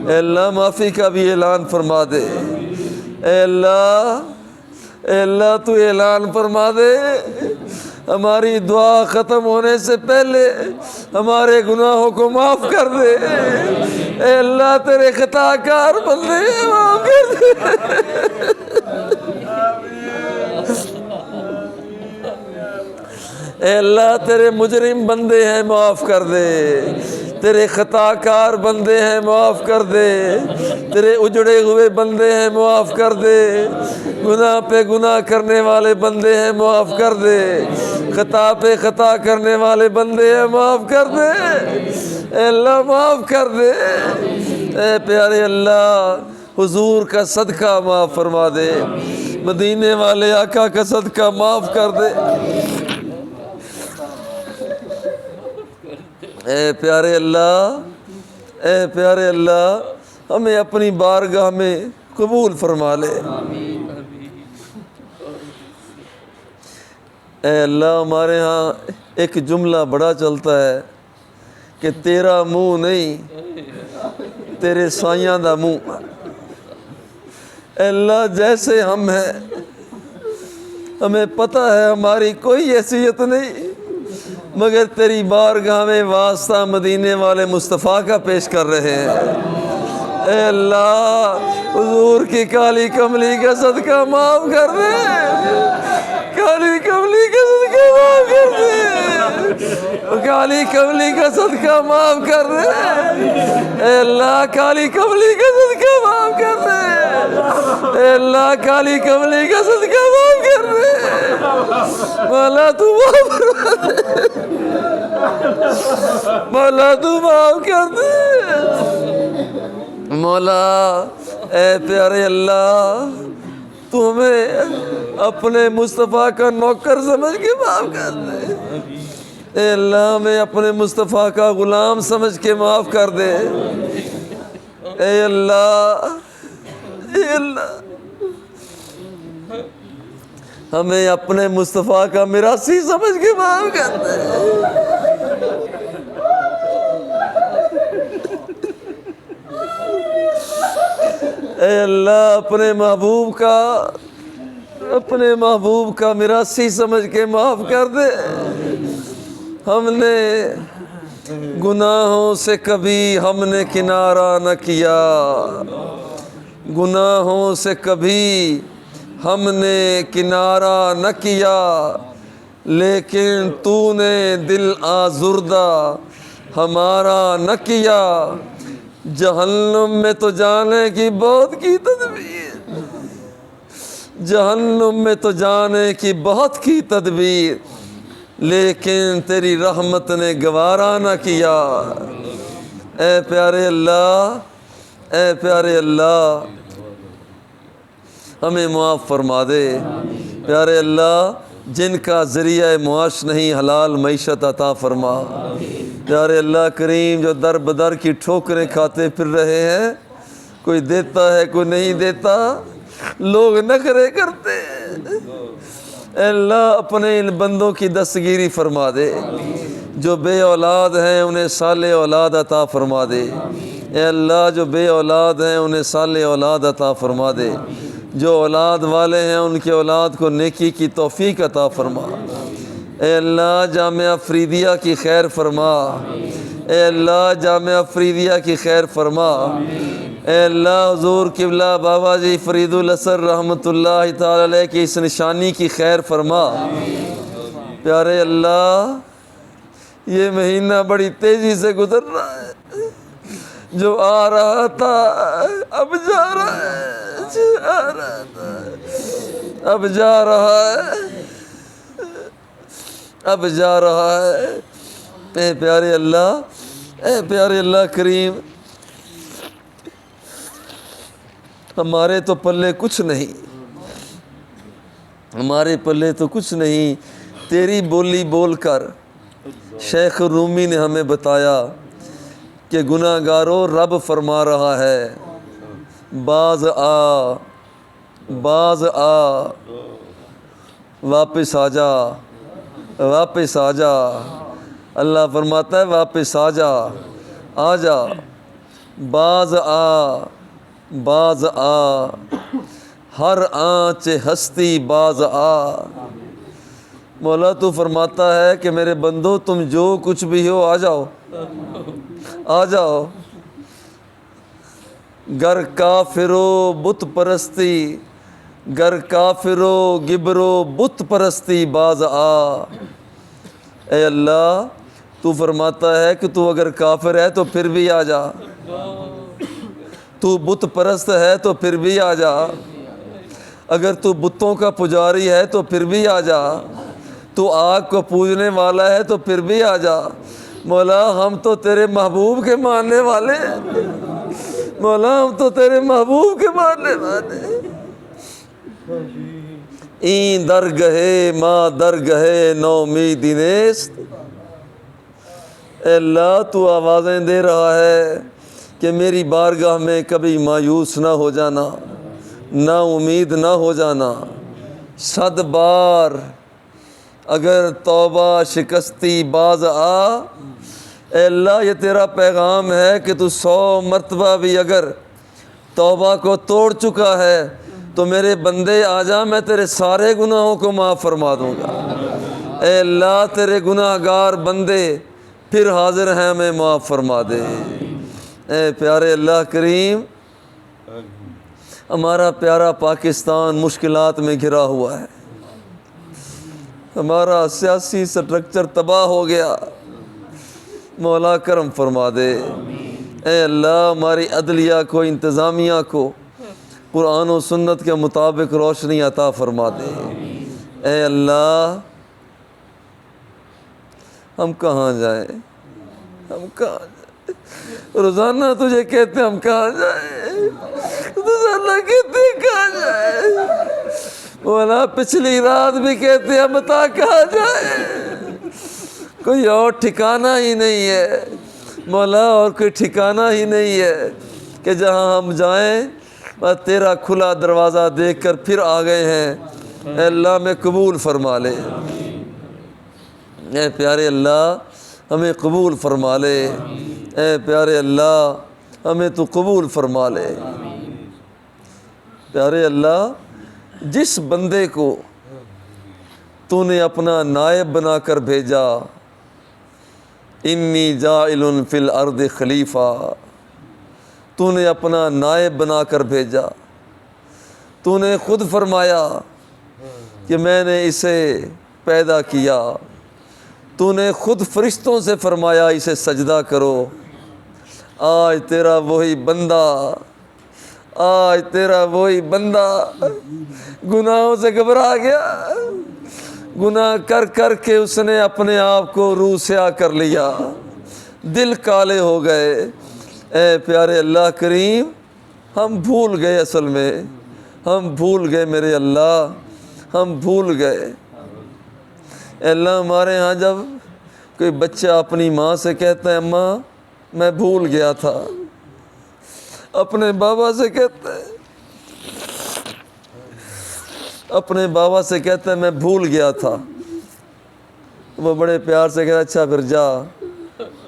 اے اللہ معافی کا بھی اعلان فرما دے، اے اللہ تو اعلان فرما دے، ہماری دعا ختم ہونے سے پہلے ہمارے گناہوں کو معاف کر دے، اے اللہ تیرے خطا کار بندے معاف کر دے، اے اللہ تیرے مجرم بندے ہیں معاف کر دے، تیرے خطا کار بندے ہیں معاف کر دے، تیرے اجڑے ہوئے بندے ہیں معاف کر دے، گناہ پہ گناہ کرنے والے بندے ہیں معاف کر دے، خطا پہ خطا کرنے والے بندے ہیں معاف کر دے، اے اللہ معاف کر دے، اے پیارے اللہ حضور کا صدقہ معاف فرما دے، مدینے والے آقا کا صدقہ معاف کر دے، اے پیارے اللہ، اے پیارے اللہ ہمیں اپنی بارگاہ میں قبول فرما لے۔ اے اللہ ہمارے ہاں ایک جملہ بڑا چلتا ہے کہ تیرا منہ نہیں تیرے سائیاں دا منہ۔ اے اللہ جیسے ہم ہیں ہمیں پتہ ہے ہماری کوئی حیثیت نہیں مگر تیری بارگاہ میں واسطہ مدینے والے مصطفیٰ کا پیش کر رہے ہیں۔ اے اللہ حضور کی کالی کملی کا صدقہ معاف کر دے، کالی کملی کا صدقہ معاف کر دے، کالی کملی کا صدقہ معاف کر دے، اے اللہ کالی کملی کا صدقہ معاف کر دے، اے اللہ کالی کملی کا صدقہ معاف کر دے، مولا تو معاف فرما دے، مولا تو معاف کر دے، مولا اے پیارے اللہ تو ہمیں اپنے مصطفیٰ کا نوکر سمجھ کے معاف کر دے، اے اللہ ہمیں اپنے مصطفیٰ کا غلام سمجھ کے معاف کر دے، اے اللہ، اے اللہ ہمیں اپنے مصطفیٰ کا میراثی سمجھ کے معاف کر دے، اے اللہ اپنے محبوب کا میراثی سمجھ کے معاف کر دے۔ ہم نے گناہوں سے کبھی ہم نے کنارہ نہ کیا، گناہوں سے کبھی ہم نے کنارہ نہ کیا، لیکن تو نے دل آزردہ ہمارا نہ کیا، جہنم میں تو جانے کی بہت کی تدبیر، جہنم میں تو جانے کی بہت کی تدبیر، لیکن تیری رحمت نے گوارا نہ کیا۔ اے پیارے اللہ، اے پیارے اللہ ہمیں معاف فرما دے، پیارے اللہ جن کا ذریعہ معاش نہیں حلال معیشت عطا فرما، پیارے اللہ کریم جو در بدر کی ٹھوکریں کھاتے پھر رہے ہیں، کوئی دیتا ہے کوئی نہیں دیتا، لوگ نخرے کرتے ہیں، اے اللہ اپنے ان بندوں کی دستگیری فرما دے، جو بے اولاد ہیں انہیں صالح اولاد عطا فرما دے، اے اللہ جو بے اولاد ہیں انہیں صالح اولاد عطا فرما دے، جو اولاد والے ہیں ان کے اولاد کو نیکی کی توفیق عطا فرما، اے اللہ جامعہ فریدیہ کی خیر فرما، اے اللہ جامعہ فریدیہ کی خیر فرما، اے اللہ حضور قبلہ بابا جی فرید الاثر رحمۃ اللہ تعالی علیہ کی اس نشانی کی خیر فرما، پیارے اللہ یہ مہینہ بڑی تیزی سے گزر رہا ہے، جو آ رہا تھا اب جا رہا ہے، آ رہا تھا اب جا رہا ہے، اب جا رہا ہے، اے پیارے اللہ، اے پیارے اللہ کریم ہمارے تو پلے کچھ نہیں، ہمارے پلے تو کچھ نہیں، تیری بولی بول کر شیخ رومی نے ہمیں بتایا کہ گناہ گاروں رب فرما رہا ہے باز آ، باز آ، واپس آ جا، واپس آ جا، اللہ فرماتا ہے واپس آ جا، آ جا، باز آ، باز آ، ہر آنچ ہستی باز آ، مولا تو فرماتا ہے کہ میرے بندو تم جو کچھ بھی ہو آ جاؤ، آ جاؤ، گر کافرو بت پرستی، گر کافرو گبرو بت پرستی باز آ، اے اللہ تو فرماتا ہے کہ تو اگر کافر ہے تو پھر بھی آ جا، تو بت پرست ہے تو پھر بھی آ جا، اگر تو بتوں کا پجاری ہے تو پھر بھی آ جا، تو آگ کو پوجنے والا ہے تو پھر بھی آ جا۔ مولا ہم تو تیرے محبوب کے ماننے والے ہیں، مولا ہم تو تیرے محبوب کے ماننے والے ہیں۔ این درگہے ماں درگہے نومیدی نیست۔ اے اللہ تو آوازیں دے رہا ہے کہ میری بارگاہ میں کبھی مایوس نہ ہو جانا، نا امید نہ ہو جانا۔ 100 بار اگر توبہ شکستی باز آ، اے اللہ یہ تیرا پیغام ہے کہ تو 100 مرتبہ بھی اگر توبہ کو توڑ چکا ہے تو میرے بندے آ جا، میں تیرے سارے گناہوں کو معاف فرما دوں گا۔ اے اللہ تیرے گناہ گار بندے پھر حاضر ہیں، ہمیں معاف فرما دے۔ اے پیارے اللہ کریم، ہمارا پیارا پاکستان مشکلات میں گھرا ہوا ہے، ہمارا سیاسی سٹرکچر تباہ ہو گیا، مولا کرم فرما دے۔ اے اللہ ہماری عدلیہ کو، انتظامیہ کو قرآن و سنت کے مطابق روشنی عطا فرما دے۔ اے اللہ ہم کہاں جائیں، ہم کہاں جائیں؟ روزانہ تجھے کہتے ہم کہاں جائیں، روزانہ کہتے کہاں جائیں، مولا پچھلی رات بھی کہتے ہم بتا کہاں جائیں، کوئی اور ٹھکانہ ہی نہیں ہے مولا، اور کوئی ٹھکانہ ہی نہیں ہے کہ جہاں ہم جائیں، بس تیرا کھلا دروازہ دیکھ کر پھر آ گئے ہیں۔ اے اللہ میں قبول فرما لے، اے پیارے اللہ ہمیں قبول فرما لے، اے پیارے اللہ ہمیں تو قبول فرما لے۔ پیارے اللہ جس بندے کو تو نے اپنا نائب بنا کر بھیجا، انی جاعل فی الارض خلیفہ، تو نے اپنا نائب بنا کر بھیجا، تو نے خود فرمایا کہ میں نے اسے پیدا کیا، تو نے خود فرشتوں سے فرمایا اسے سجدہ کرو۔ آج تیرا وہی بندہ، آج تیرا وہی بندہ گناہوں سے گھبرا گیا، گناہ کر کر کے اس نے اپنے آپ کو روح سیاہ کر لیا، دل کالے ہو گئے۔ اے پیارے اللہ کریم ہم بھول گئے، اصل میں ہم بھول گئے میرے اللہ، ہم بھول گئے۔ اے اللہ ہمارے ہاں جب کوئی بچہ اپنی ماں سے کہتا ہے اماں میں بھول گیا تھا، اپنے بابا سے کہتا ہے، اپنے بابا سے کہتا ہے میں بھول گیا تھا، وہ بڑے پیار سے کہتا ہے اچھا پھر جا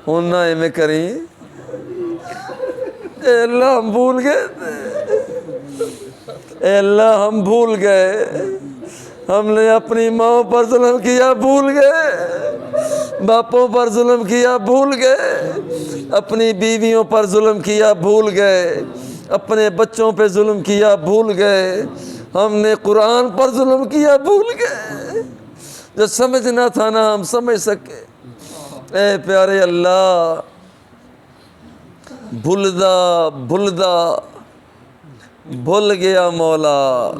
ہوں نہ میں کریں۔ اے اللہ ہم بھول گئے، اے اللہ ہم بھول گئے، ہم نے اپنی ماں پر ظلم کیا بھول گئے، باپوں پر ظلم کیا بھول گئے، اپنی بیویوں پر ظلم کیا بھول گئے، اپنے بچوں پہ ظلم کیا بھول گئے، ہم نے قرآن پر ظلم کیا بھول گئے، جو سمجھنا تھا نہ ہم سمجھ سکے۔ اے پیارے اللہ بھلدا بھلدا بھول گیا مولا،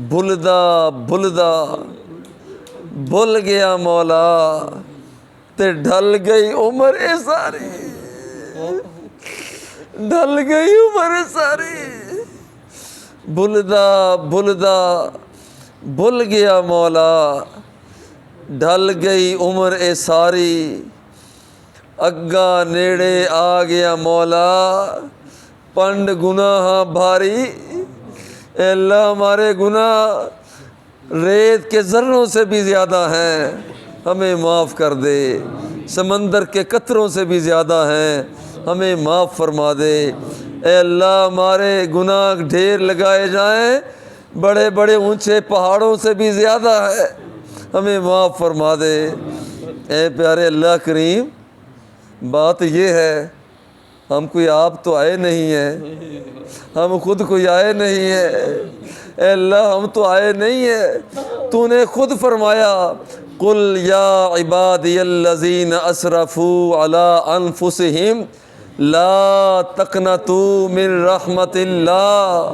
بھلدا بھلدا بھول گیا مولا، تے ڈھل گئی عمر ساری، ڈھل گئی عمر ساری، بھلدا بھلدا بھول گیا مولا، ڈھل گئی عمر ساری، اگا نیڑے آ گیا مولا، پنڈ گناہ بھاری۔ اے اللہ ہمارے گناہ ریت کے ذروں سے بھی زیادہ ہیں، ہمیں معاف کر دے، سمندر کے قطروں سے بھی زیادہ ہیں، ہمیں معاف فرما دے۔ اے اللہ ہمارے گناہ ڈھیر لگائے جائیں، بڑے بڑے اونچے پہاڑوں سے بھی زیادہ ہے، ہمیں معاف فرما دے۔ اے پیارے اللہ کریم بات یہ ہے ہم کوئی آپ تو آئے نہیں ہیں، ہم خود کوئی آئے نہیں ہیں، اے اللہ ہم تو آئے نہیں ہیں، تو نے خود فرمایا قل یا عبادی الذین اسرفوا علی انفسہم لا تقنطوا من رحمت اللہ۔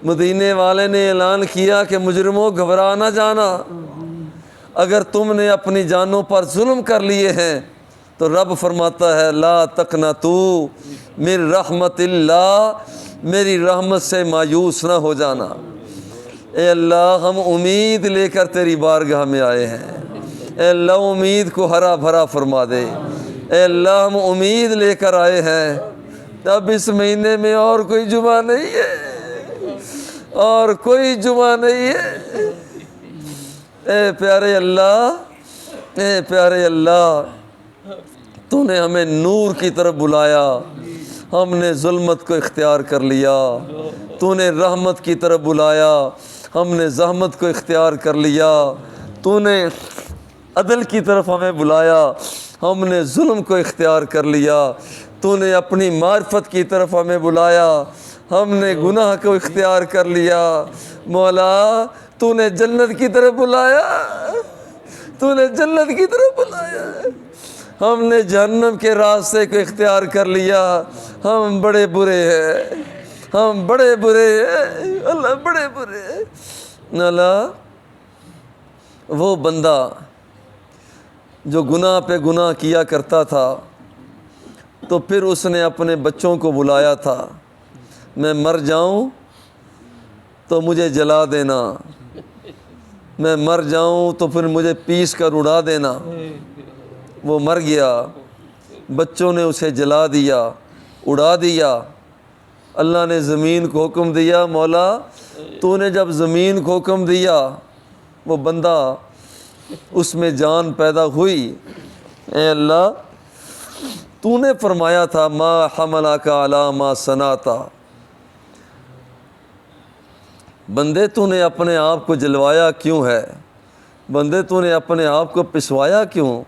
مدینے والے نے اعلان کیا کہ مجرموں گھبرا نہ جانا، اگر تم نے اپنی جانوں پر ظلم کر لیے ہیں تو رب فرماتا ہے لا تقنطوا من رحمت اللہ، میری رحمت سے مایوس نہ ہو جانا۔ اے اللہ ہم امید لے کر تیری بارگاہ میں آئے ہیں، اے اللہ امید کو ہرا بھرا فرما دے، اے اللہ ہم امید لے کر آئے ہیں۔ اب اس مہینے میں اور کوئی جمعہ نہیں ہے، اور کوئی جمعہ نہیں ہے۔ اے پیارے اللہ، اے پیارے اللہ، تو نے ہمیں نور کی طرف بلایا، ہم نے ظلمت کو اختیار کر لیا۔ تو نے رحمت کی طرف بلایا، ہم نے زحمت کو اختیار کر لیا۔ تو نے عدل کی طرف ہمیں بلایا، ہم نے ظلم کو اختیار کر لیا۔ تو نے اپنی معرفت کی طرف ہمیں بلایا، ہم نے گناہ کو اختیار کر لیا۔ مولا تو نے جنت کی طرف بلایا، تو نے جنت کی طرف بلایا، ہم نے جہنم کے راستے کو اختیار کر لیا۔ ہم بڑے برے ہیں، ہم بڑے برے ہیں اللہ، بڑے برے ہیں اللہ۔ وہ بندہ جو گناہ پہ گناہ کیا کرتا تھا تو پھر اس نے اپنے بچوں کو بلایا تھا، میں مر جاؤں تو مجھے جلا دینا، میں مر جاؤں تو پھر مجھے پیس کر اڑا دینا۔ وہ مر گیا، بچوں نے اسے جلا دیا، اڑا دیا۔ اللہ نے زمین کو حکم دیا، مولا تو نے جب زمین کو حکم دیا وہ بندہ اس میں جان پیدا ہوئی، اے اللہ تو نے فرمایا تھا ما حملک علی ما صنعت، بندے تو نے اپنے آپ کو جلوایا کیوں ہے، بندے تو نے اپنے آپ کو پسوایا کیوں؟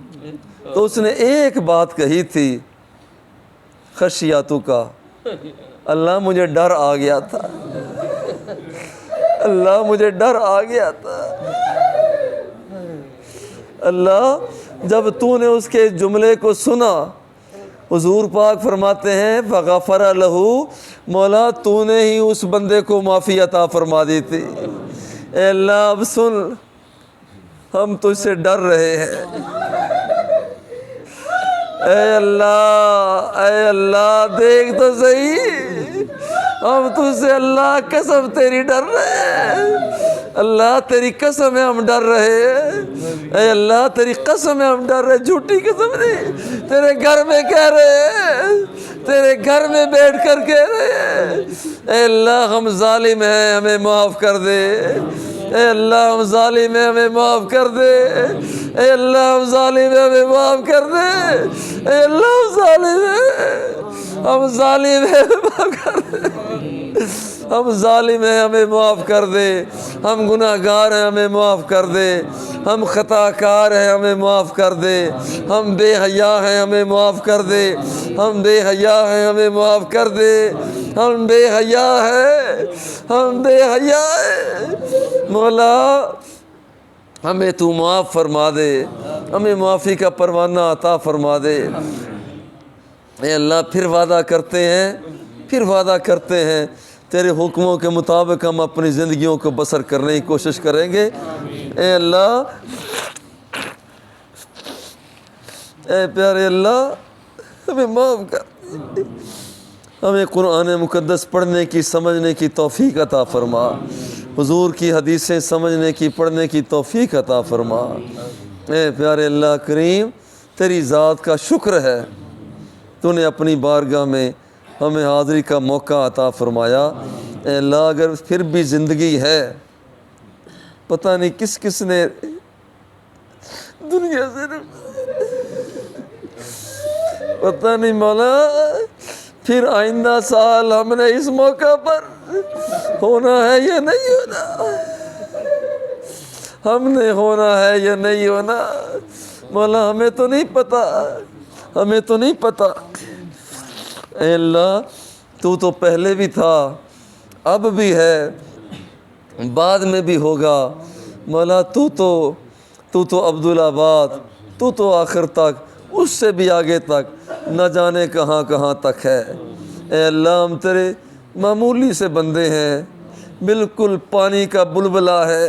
تو اس نے ایک بات کہی تھی، خشیاتو کا، اللہ مجھے ڈر آ گیا تھا، اللہ مجھے ڈر آ گیا تھا۔ اللہ جب تو نے اس کے جملے کو سنا، حضور پاک فرماتے ہیں فغفر لہ، مولا تو نے ہی اس بندے کو معافی عطا فرما دی تھی۔ اے اللہ اب سن، ہم تجھ سے ڈر رہے ہیں، اے اللہ دیکھ تو صحیح، ہم تجھ سے اللہ قسم تیری ڈر رہے ہیں، اللہ تیری قسم ہے ہم ڈر رہے ہیں، اے اللہ تیری قسم ہے ہم ڈر رہے ہیں، جھوٹی قسم نہیں، تیرے گھر میں کہہ رہے ہیں، تیرے گھر میں بیٹھ کر کہہ رہے ہیں، اے اللہ ہم ظالم ہیں ہمیں معاف کر دے، اے اللہ ہم ظالم ہیں ہمیں معاف کر دے، اے اللہ ہم ظالم ہیں ہمیں معاف کر دے، اے اللہ ہم ظالم ہیں، ہم ظالم ہیں ہمیں معاف کر دے، ہم ظالم ہیں ہمیں معاف کر دے، ہم گناہ گار ہیں ہمیں معاف کر دے، ہم خطا کار ہیں ہمیں معاف کر دے، ہم بے حیا ہیں ہمیں معاف کر دے، ہم بے حیا ہیں ہمیں معاف کر دے، ہم بے حیا ہیں، ہم بے حیا ہیں، مولا ہمیں تو معاف فرما دے، ہمیں معافی کا پروانہ عطا فرما دے۔ اے اللہ پھر وعدہ کرتے ہیں تیرے حکموں کے مطابق ہم اپنی زندگیوں کو بسر کرنے کی کوشش کریں گے۔ اے اللہ، اے پیارے اللہ ہمیں معاف کر، ہمیں قرآن مقدس پڑھنے کی سمجھنے کی توفیق عطا فرما، حضور کی حدیثیں سمجھنے کی پڑھنے کی توفیق عطا فرما۔ اے پیارے اللہ کریم تیری ذات کا شکر ہے، تو نے اپنی بارگاہ میں ہمیں حاضری کا موقع عطا فرمایا۔ اے اللہ اگر پھر بھی زندگی ہے، پتہ نہیں کس کس نے دنیا سے پتہ نہیں مولا، پھر آئندہ سال ہم نے اس موقع پر ہونا ہے یا نہیں ہونا، ہم نے ہونا ہے یا نہیں ہونا، مولا ہمیں تو نہیں پتہ، ہمیں تو نہیں پتہ۔ اے اللہ تو پہلے بھی تھا، اب بھی ہے، بعد میں بھی ہوگا۔ مولا تو تو عبدالآباد، تو آخر تک، اس سے بھی آگے تک، نہ جانے کہاں کہاں تک ہے۔ اے اللہ ہم تیرے معمولی سے بندے ہیں، بالکل پانی کا بلبلہ ہے،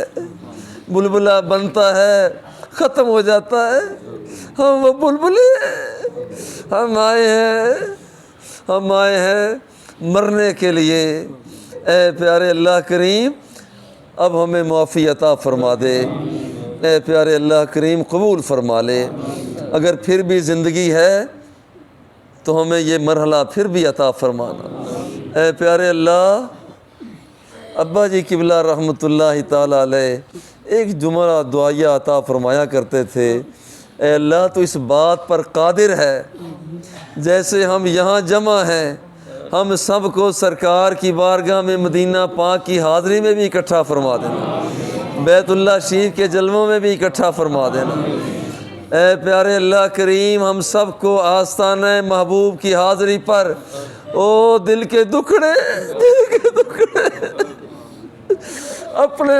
بلبلہ بنتا ہے ختم ہو جاتا ہے، ہم وہ بلبلے ہیں۔ ہم آئے ہیں مرنے کے لیے۔ اے پیارے اللہ کریم اب ہمیں معافی عطا فرما دے۔ اے پیارے اللہ کریم قبول فرما لے۔ اگر پھر بھی زندگی ہے تو ہمیں یہ مرحلہ پھر بھی عطا فرمانا۔ اے پیارے اللہ، ابا جی قبلہ رحمۃ اللہ تعالیٰ علیہ ایک جملہ دعائیہ عطا فرمایا کرتے تھے، اے اللہ تو اس بات پر قادر ہے جیسے ہم یہاں جمع ہیں، ہم سب کو سرکار کی بارگاہ میں مدینہ پاک کی حاضری میں بھی اکٹھا فرما دینا، بیت اللہ شریف کے جلووں میں بھی اکٹھا فرما دینا۔ اے پیارے اللہ کریم ہم سب کو آستانہ محبوب کی حاضری پر او دل کے دکھڑے اپنے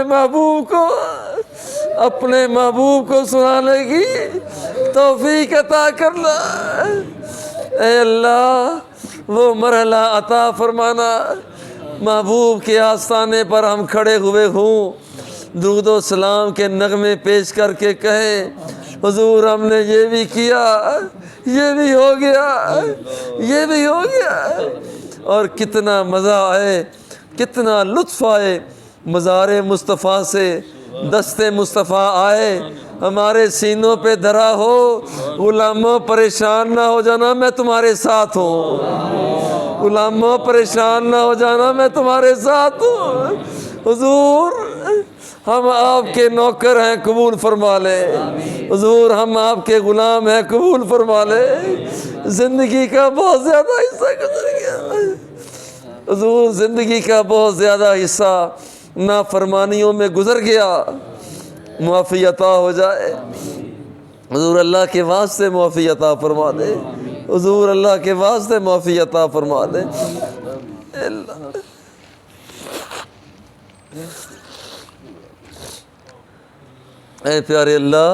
محبوب کو سنانے کی توفیق عطا کرنا۔ اے اللہ وہ مرحلہ عطا فرمانا محبوب کے آستانے پر ہم کھڑے ہوئے ہوں، درود و سلام کے نغمے پیش کر کے کہیں حضور ہم نے یہ بھی کیا، یہ بھی ہو گیا، یہ بھی ہو گیا۔ اور کتنا مزہ آئے، کتنا لطف آئے، مزار مصطفیٰ سے دست مصطفیٰ آئے، ہمارے سینوں پہ دھرا ہو، غلاموں پریشان نہ ہو جانا میں تمہارے ساتھ ہوں، غلاموں پریشان نہ ہو جانا میں تمہارے ساتھ ہوں۔ حضور ہم آپ کے نوکر ہیں، قبول فرما لے۔ حضور ہم آپ کے غلام ہیں، قبول فرما لے۔ زندگی کا بہت زیادہ حصہ گزر گیا حضور، زندگی کا بہت زیادہ حصہ نافرمانیوں میں گزر گیا، معافی عطا ہو جائے حضور، اللہ کے واسطے معافی عطا فرما دے حضور، اللہ کے واسطے معافی عطا فرما دے۔ اے پیارے اللہ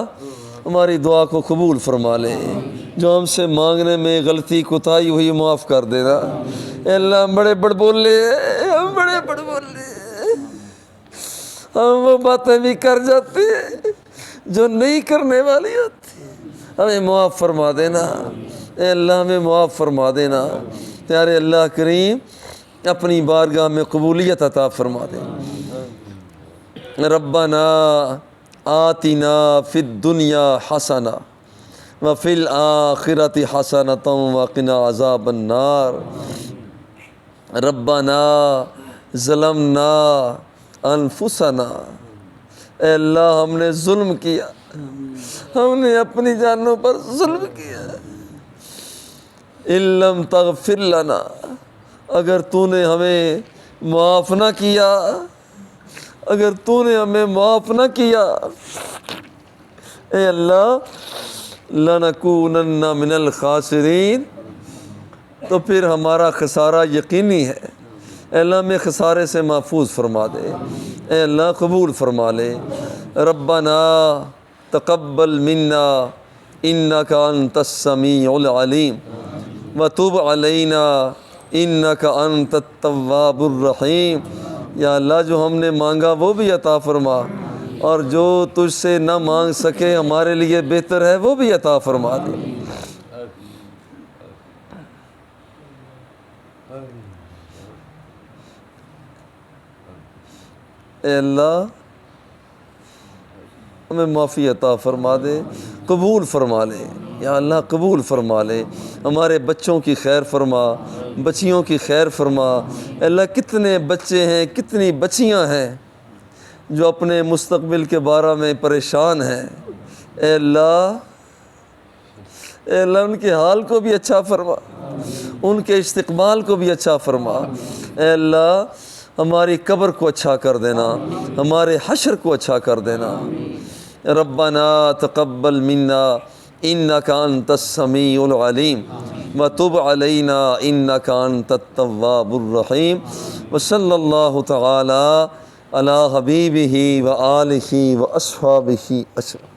ہماری دعا کو قبول فرما لے، جو ہم سے مانگنے میں غلطی کوتاہی ہوئی معاف کر دینا۔ اے اللہ ہم بڑے بڑ بولے، ہم وہ باتیں بھی کر جاتے ہیں جو نہیں کرنے والی ہوتی، ہمیں معاف فرما دینا۔ اے اللہ ہمیں معاف فرما دینا۔ پیارے اللہ کریم اپنی بارگاہ میں قبولیت عطا فرما دے۔ ربنا آتنا فی الدنیا حسنہ وفی الآخرۃ حسنۃ وقنا عذاب النار۔ ربنا ظلمنا انفسنا، اے اللہ ہم نے ظلم کیا، ہم نے اپنی جانوں پر ظلم کیا۔ ان لم تغفر لنا، اگر تو نے ہمیں معاف نہ کیا، اگر تو نے ہمیں معاف نہ کیا، اے اللہ لنکونن من الخاسرین، تو پھر ہمارا خسارہ یقینی ہے۔ اے اللہ ہمیں خسارے سے محفوظ فرما دے، اے اللہ قبول فرما لے۔ ربنا تقبل منا انک انت السمیع العلیم وتب علینا انک انت التواب الرحیم۔ یا اللہ جو ہم نے مانگا وہ بھی عطا فرما، اور جو تجھ سے نہ مانگ سکے ہمارے لیے بہتر ہے وہ بھی عطا فرما دے۔ اے اللہ ہمیں معافی عطا فرما دے، قبول فرما لے یا اللہ، قبول فرما لے۔ ہمارے بچوں کی خیر فرما، بچیوں کی خیر فرما۔ اے اللہ کتنے بچے ہیں، کتنی بچیاں ہیں جو اپنے مستقبل کے بارے میں پریشان ہیں۔ اے اللہ ان کے حال کو بھی اچھا فرما، ان کے استقبال کو بھی اچھا فرما۔ اے اللہ ہماری قبر کو اچھا کر دینا، ہمارے حشر کو اچھا کر دینا۔ ربنا تقبل منا انک انت السمیع العلیم وتب علینا انک انت التواب الرحیم۔ وصلی اللہ تعالی علی حبیبہ و آلہ و اصحابہ اجمعین۔